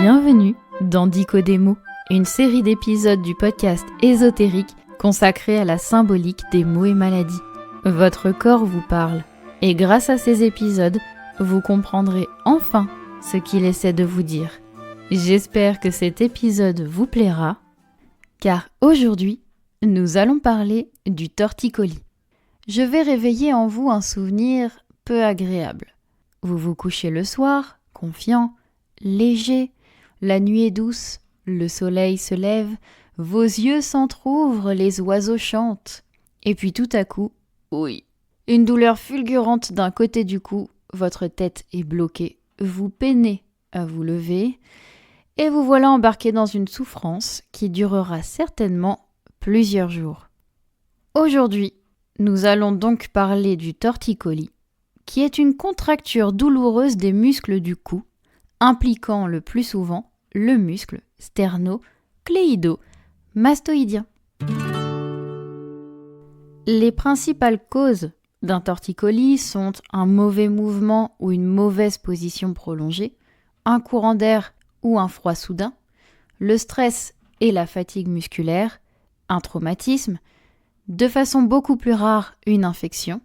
Bienvenue dans Dicodémo, une série d'épisodes du podcast ésotérique consacrée à la symbolique des mots et maladies. Votre corps vous parle, et grâce à ces épisodes, vous comprendrez enfin ce qu'il essaie de vous dire. J'espère que cet épisode vous plaira, car aujourd'hui, nous allons parler du torticolis. Je vais réveiller en vous un souvenir peu agréable. Vous vous couchez le soir, confiant, léger, la nuit est douce, le soleil se lève, vos yeux s'entr'ouvrent, les oiseaux chantent. Et puis tout à coup, oui, une douleur fulgurante d'un côté du cou, votre tête est bloquée, vous peinez à vous lever, et vous voilà embarqué dans une souffrance qui durera certainement plusieurs jours. Aujourd'hui, nous allons donc parler du torticolis, qui est une contracture douloureuse des muscles du cou, impliquant le plus souvent le muscle sterno-cléido-mastoïdien. Les principales causes d'un torticolis sont un mauvais mouvement ou une mauvaise position prolongée, un courant d'air ou un froid soudain, le stress et la fatigue musculaire, un traumatisme, de façon beaucoup plus rare une infection,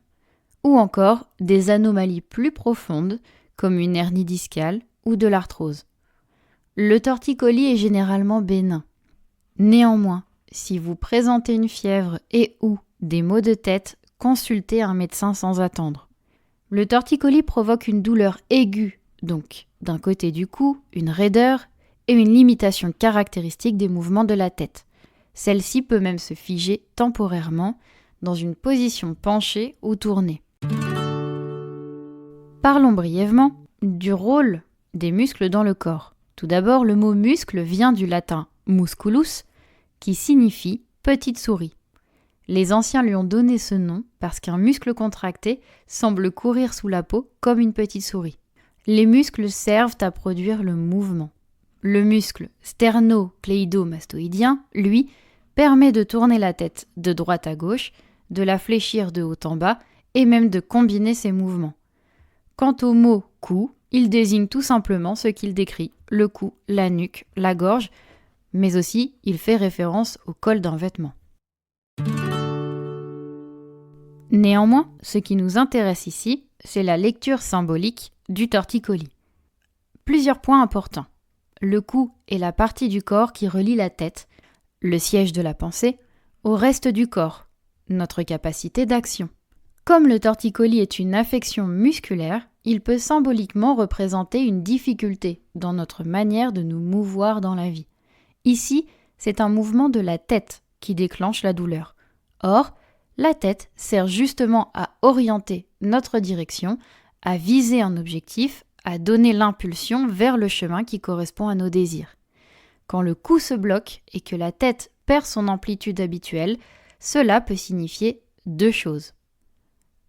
ou encore des anomalies plus profondes comme une hernie discale ou de l'arthrose. Le torticolis est généralement bénin. Néanmoins, si vous présentez une fièvre et ou des maux de tête, consultez un médecin sans attendre. Le torticolis provoque une douleur aiguë, donc d'un côté du cou, une raideur et une limitation caractéristique des mouvements de la tête. Celle-ci peut même se figer temporairement dans une position penchée ou tournée. Parlons brièvement du rôle des muscles dans le corps. Tout d'abord, le mot muscle vient du latin musculus, qui signifie petite souris. Les anciens lui ont donné ce nom parce qu'un muscle contracté semble courir sous la peau comme une petite souris. Les muscles servent à produire le mouvement. Le muscle sterno-cléido-mastoïdien, lui, permet de tourner la tête de droite à gauche, de la fléchir de haut en bas et même de combiner ses mouvements. Quant au mot cou, il désigne tout simplement ce qu'il décrit, le cou, la nuque, la gorge, mais aussi il fait référence au col d'un vêtement. Néanmoins, ce qui nous intéresse ici, c'est la lecture symbolique du torticolis. Plusieurs points importants. Le cou est la partie du corps qui relie la tête, le siège de la pensée, au reste du corps, notre capacité d'action. Comme le torticolis est une affection musculaire, il peut symboliquement représenter une difficulté dans notre manière de nous mouvoir dans la vie. Ici, c'est un mouvement de la tête qui déclenche la douleur. Or, la tête sert justement à orienter notre direction, à viser un objectif, à donner l'impulsion vers le chemin qui correspond à nos désirs. Quand le cou se bloque et que la tête perd son amplitude habituelle, cela peut signifier deux choses.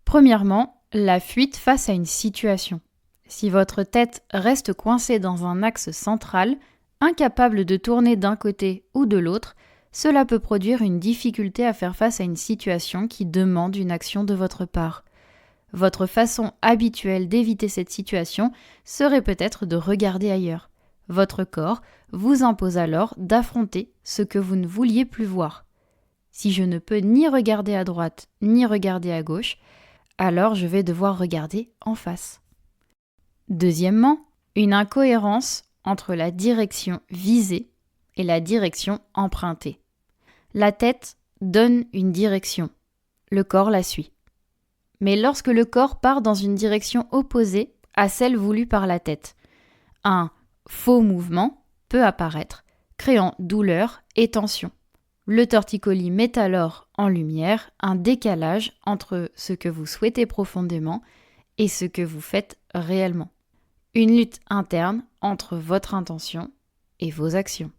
Premièrement, la fuite face à une situation. Si votre tête reste coincée dans un axe central, incapable de tourner d'un côté ou de l'autre, cela peut produire une difficulté à faire face à une situation qui demande une action de votre part. Votre façon habituelle d'éviter cette situation serait peut-être de regarder ailleurs. Votre corps vous impose alors d'affronter ce que vous ne vouliez plus voir. Si je ne peux ni regarder à droite ni regarder à gauche, alors je vais devoir regarder en face. Deuxièmement, une incohérence entre la direction visée et la direction empruntée. La tête donne une direction, le corps la suit. Mais lorsque le corps part dans une direction opposée à celle voulue par la tête, un faux mouvement peut apparaître, créant douleur et tension. Le torticolis met alors en lumière un décalage entre ce que vous souhaitez profondément et ce que vous faites réellement. Une lutte interne entre votre intention et vos actions.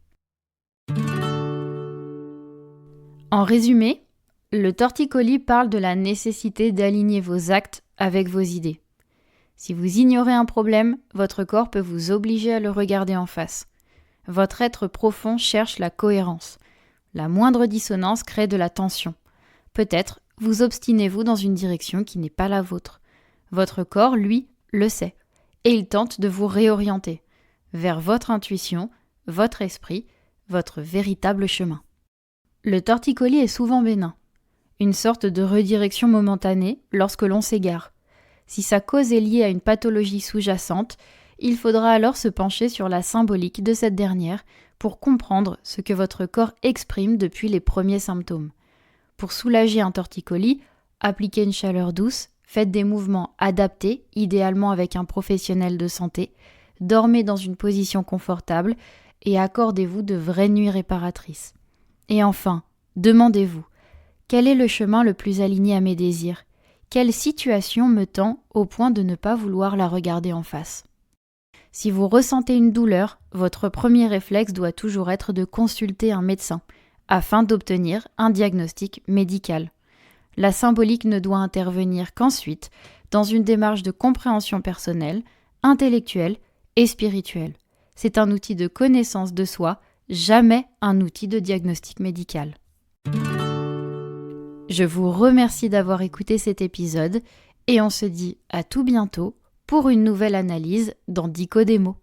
En résumé, le torticolis parle de la nécessité d'aligner vos actes avec vos idées. Si vous ignorez un problème, votre corps peut vous obliger à le regarder en face. Votre être profond cherche la cohérence. La moindre dissonance crée de la tension. Peut-être vous obstinez-vous dans une direction qui n'est pas la vôtre. Votre corps, lui, le sait, et il tente de vous réorienter. vers votre intuition, votre esprit, votre véritable chemin. Le torticolis est souvent bénin, une sorte de redirection momentanée lorsque l'on s'égare. Si sa cause est liée à une pathologie sous-jacente, il faudra alors se pencher sur la symbolique de cette dernière pour comprendre ce que votre corps exprime depuis les premiers symptômes. Pour soulager un torticolis, appliquez une chaleur douce, faites des mouvements adaptés, idéalement avec un professionnel de santé, dormez dans une position confortable et accordez-vous de vraies nuits réparatrices. Et enfin, demandez-vous, quel est le chemin le plus aligné à mes désirs ? Quelle situation me tend au point de ne pas vouloir la regarder en face ? Si vous ressentez une douleur, votre premier réflexe doit toujours être de consulter un médecin afin d'obtenir un diagnostic médical. La symbolique ne doit intervenir qu'ensuite dans une démarche de compréhension personnelle, intellectuelle et spirituelle. C'est un outil de connaissance de soi, jamais un outil de diagnostic médical. Je vous remercie d'avoir écouté cet épisode et on se dit à tout bientôt pour une nouvelle analyse dans Dicodémo.